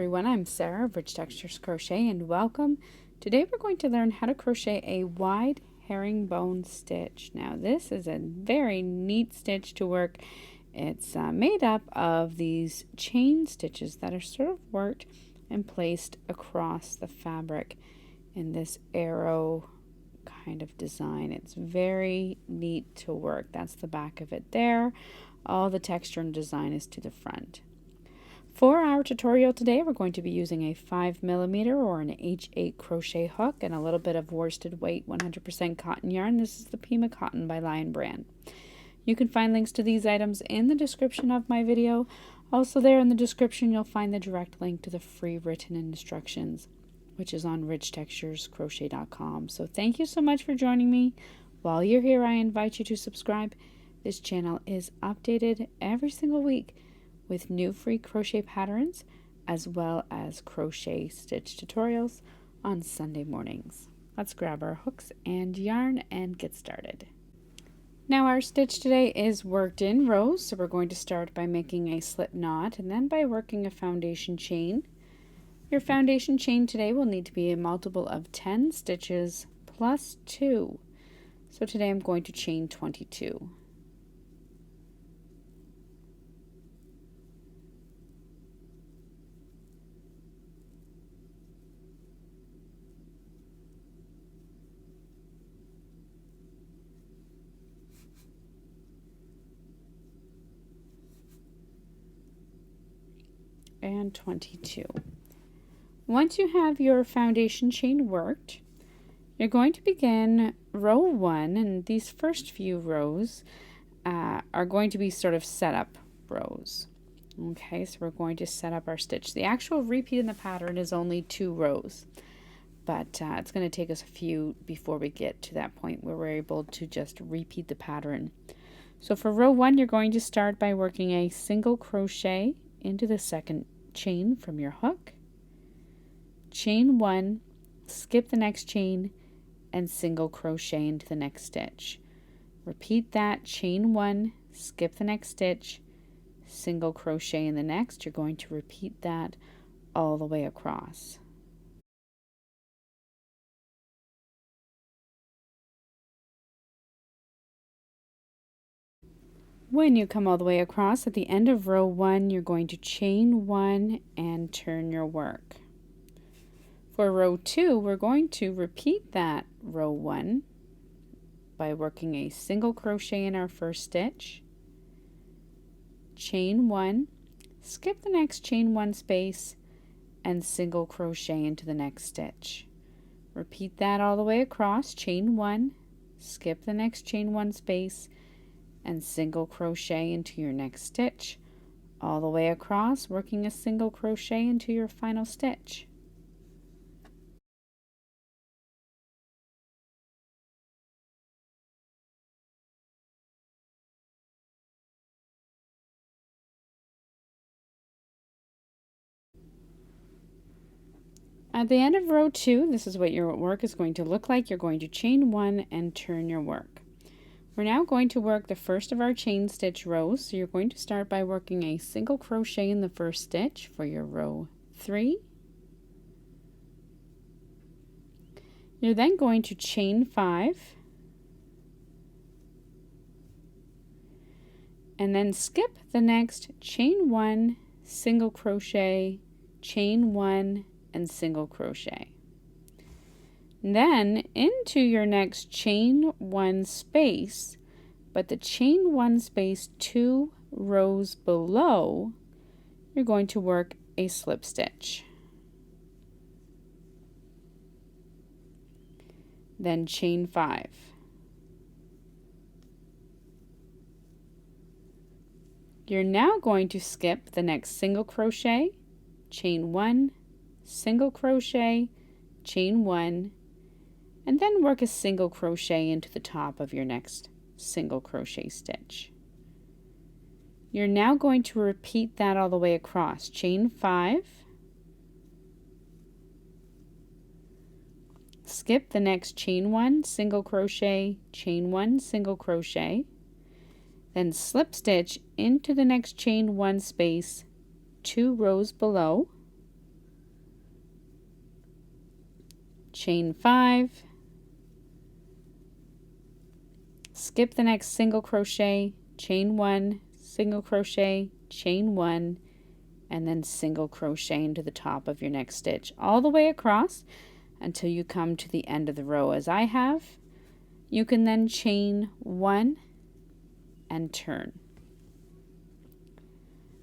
everyone, I'm Sarah of Rich Textures Crochet and welcome. Today we're going to learn how to crochet a wide herringbone stitch. Now this is a very neat stitch to work. It's made up of these chain stitches that are sort of worked and placed across the fabric in this arrow kind of design. It's very neat to work. That's the back of it there. All the texture and design is to the front. For our tutorial today, we're going to be using a 5mm or an H8 crochet hook and a little bit of worsted weight 100% cotton yarn. This is the Pima Cotton by Lion brand. You can find links to these items in the description of my video. Also there in the description, you'll find the direct link to the free written instructions, which is on richtexturescrochet.com. So thank you so much for joining me. While you're here, I invite you to subscribe. This channel is updated every single week with new free crochet patterns as well as crochet stitch tutorials on Sunday mornings. Let's grab our hooks and yarn and get started. Now our stitch today is worked in rows, so we're going to start by making a slip knot and then by working a foundation chain. Your foundation chain today will need to be a multiple of 10 stitches plus 2. So today I'm going to chain 22. And 22. Once you have your foundation chain worked, you're going to begin row 1, and these first few rows are going to be sort of setup rows. Okay, so we're going to set up our stitch. The actual repeat in the pattern is only 2 rows, but it's going to take us a few before we get to that point where we're able to just repeat the pattern. So for row 1, you're going to start by working a single crochet into the second chain from your hook, chain 1, skip the next chain, and single crochet into the next stitch. Repeat that, chain 1, skip the next stitch, single crochet in the next. You're going to repeat that all the way across. When you come all the way across, at the end of row 1, you're going to chain 1 and turn your work. For row 2, we're going to repeat that row 1 by working a single crochet in our first stitch, chain 1, skip the next chain 1 space, and single crochet into the next stitch. Repeat that all the way across, chain 1, skip the next chain 1 space, and single crochet into your next stitch, all the way across, working a single crochet into your final stitch. At the end of row 2, this is what your work is going to look like. You're going to chain 1 and turn your work. We're now going to work the first of our chain stitch rows, so you're going to start by working a single crochet in the first stitch for your row 3. You're then going to chain 5 and then skip the next chain 1, single crochet, chain 1, and single crochet. Then into your next chain 1 space, but the chain 1 space 2 rows below, you're going to work a slip stitch. Then chain 5. You're now going to skip the next single crochet, chain 1, single crochet, chain 1, and then work a single crochet into the top of your next single crochet stitch. You're now going to repeat that all the way across. Chain 5, skip the next chain 1, single crochet, chain 1, single crochet, then slip stitch into the next chain 1 space 2 rows below, chain 5, skip the next single crochet, chain 1, single crochet, chain 1, and then single crochet into the top of your next stitch all the way across until you come to the end of the row as I have. You can then chain 1 and turn.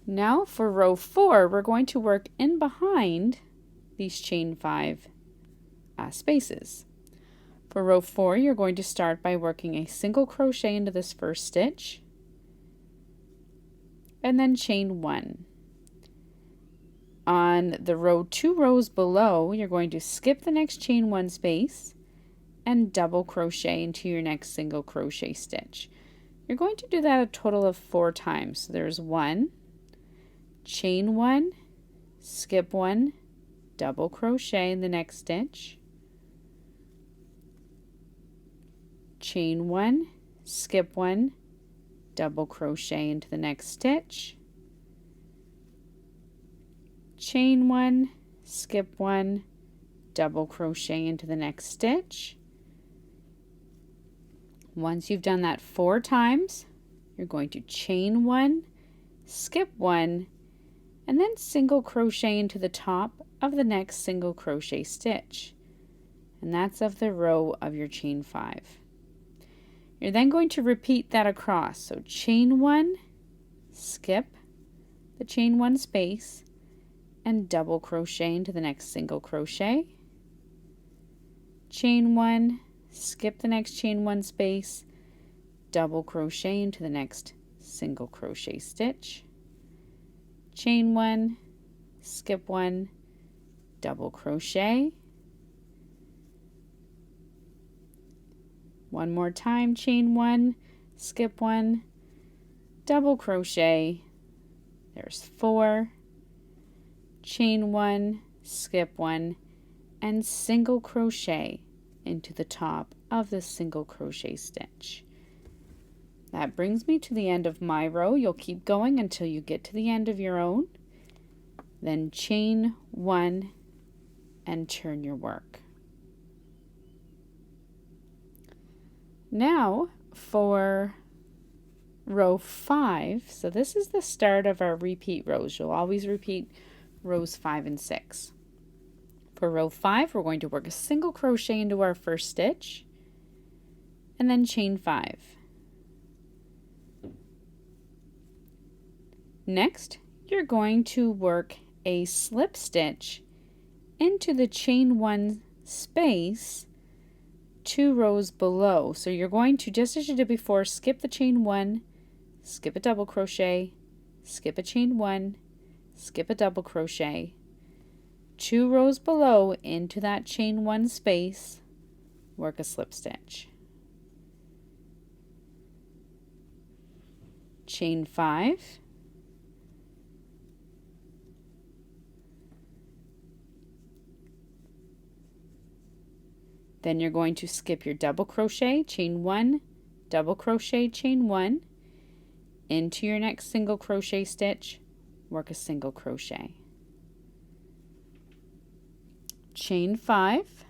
Now for row 4, we're going to work in behind these chain 5 spaces. For row 4, you're going to start by working a single crochet into this first stitch and then chain 1. On the 2 rows below, you're going to skip the next chain 1 space and double crochet into your next single crochet stitch. You're going to do that a total of 4 times. So there's 1, chain 1, skip 1, double crochet in the next stitch, chain 1, skip 1, double crochet into the next stitch, chain 1, skip 1, double crochet into the next stitch. Once you've done that 4 times, you're going to chain 1, skip 1, and then single crochet into the top of the next single crochet stitch. And that's of the row of your chain 5. You're then going to repeat that across. So chain 1, skip the chain 1 space, and double crochet into the next single crochet, chain 1, skip the next chain 1 space, double crochet into the next single crochet stitch, chain 1, skip 1, double crochet, one more time, chain 1, skip 1, double crochet, there's 4, chain 1, skip 1, and single crochet into the top of the single crochet stitch. That brings me to the end of my row. You'll keep going until you get to the end of your own. Then chain 1 and turn your work. Now for row 5, so this is the start of our repeat rows. You'll always repeat rows 5 and 6. For row 5, we're going to work a single crochet into our first stitch and then chain 5. Next, you're going to work a slip stitch into the chain 1 space 2 rows below. So you're going to, just as you did before, skip the chain 1, skip a double crochet, skip a chain 1, skip a double crochet, 2 rows below into that chain 1 space, work a slip stitch, chain 5, then you're going to skip your double crochet, chain 1, double crochet, chain 1, into your next single crochet stitch, work a single crochet, chain 5,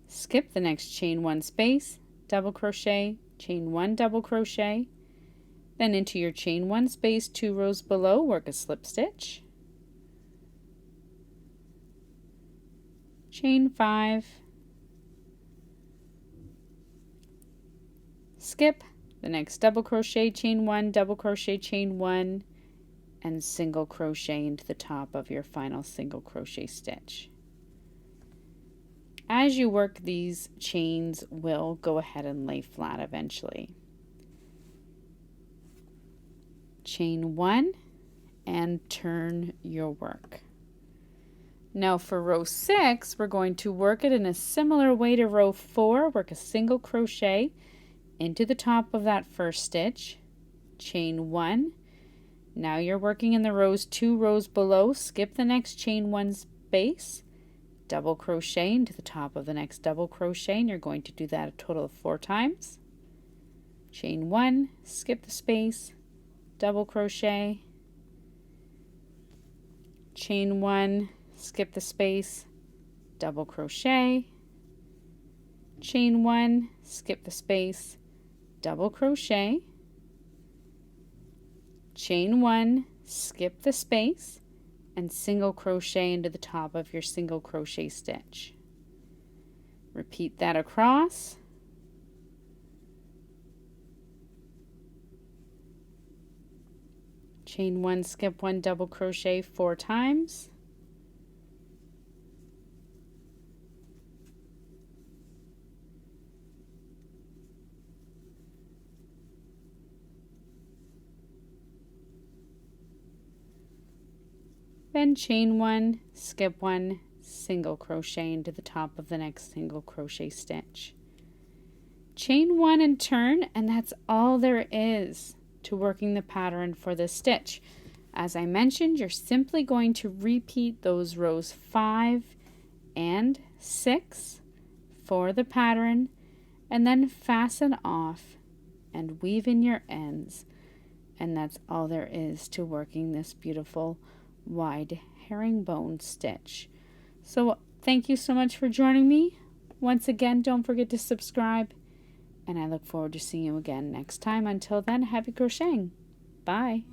skip the next chain 1 space, double crochet, chain 1, double crochet, then into your chain 1 space 2 rows below, work a slip stitch, chain 5, skip the next double crochet, chain 1, double crochet, chain 1, and single crochet into the top of your final single crochet stitch. As you work, these chains will go ahead and lay flat eventually. Chain 1 and turn your work. Now for row 6, we're going to work it in a similar way to row 4. Work a single crochet into the top of that first stitch, chain 1. Now you're working in the rows 2 rows below. Skip the next chain 1 space, double crochet into the top of the next double crochet, and you're going to do that a total of 4 times. Chain 1, skip the space, double crochet, chain 1, skip the space, double crochet, chain 1, skip the space, double crochet, chain 1, skip the space, and single crochet into the top of your single crochet stitch. Repeat that across. Chain 1, skip 1, double crochet 4 times. Then chain 1, skip 1, single crochet into the top of the next single crochet stitch. Chain 1 and turn, and that's all there is to working the pattern for this stitch. As I mentioned, you're simply going to repeat those rows 5 and 6 for the pattern, and then fasten off and weave in your ends, and that's all there is to working this beautiful wide herringbone stitch. So thank you so much for joining me. Once again, don't forget to subscribe, and I look forward to seeing you again next time. Until then, happy crocheting. Bye.